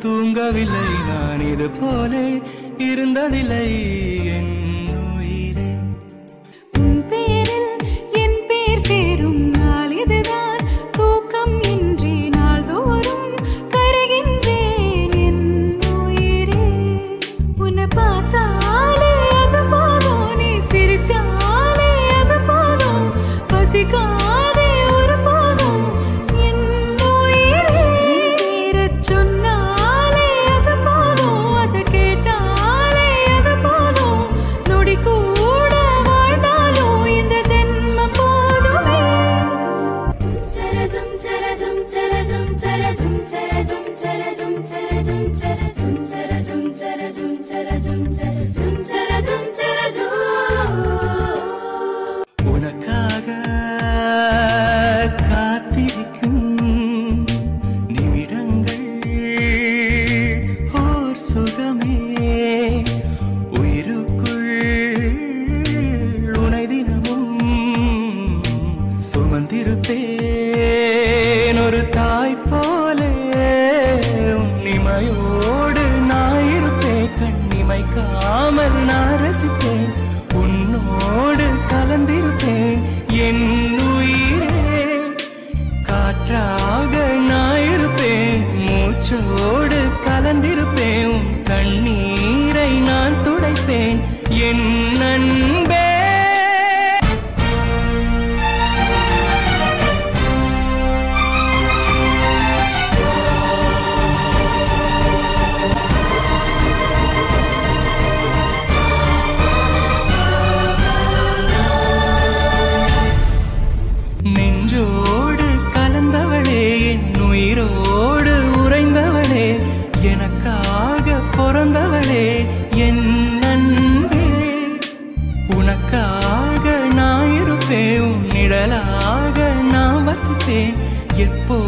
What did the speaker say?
தூங்கவில்லை நான் இது போலே இருந்ததில்லை என் உயிரே. உன் பேரில் என் பேர் சேரும் நாள் இதுதான், தூக்கம் இன்றி நாள்தோறும் கருகின்றேன் என் உயிரே. உன்னை பார்த்தாலே அது போதும், நீ சிரிச்சாலே அது போதும், பசிக்காதே ஒரு போதும் என் உயிரே. பேரச் சொன்னாலே அது போதும், அதை கேட்டாலே அது போதும், நொடி கூட வாழ்ந்தாலும் இந்த ஜென்மம் போதுமே. சரஜம் சரஜம் சரஜம் சரஜம் சரஜம் சரஜம் சரஜம் சரஜம் சரஜம் சரஜம் சரஜம் சரஜம் சரஜம் சரஜம். உனக்காக காத்திருக்கும் நிமிடங்கள் ஓர் சுகமே. உயிருக்குள் உனை தினமும் சுமந்திருப்பேன் ஒரு தாய் போலே. உன்னிமையோடு நான் இருப்பேன், கண்ணிமைக்காமல் நான் ரசிப்பேன், உன்னோடு கலந்திருப்பேன் என் உயிரே. காற்றாக நான் இருப்பேன், மூச்சோடு கலந்திருப்பேன், உன் கண்ணீரை நான் துடைப்பேன் என் அன்பே. நெஞ்சோடு கலந்தவளே, என் உயிரோடு உறைந்தவளே, எனக்காக பிறந்தவளே என் அன்பே. உனக்காக நான் இருப்பேன், உன் நிழலாக நான் வசிப்பேன், எப்போ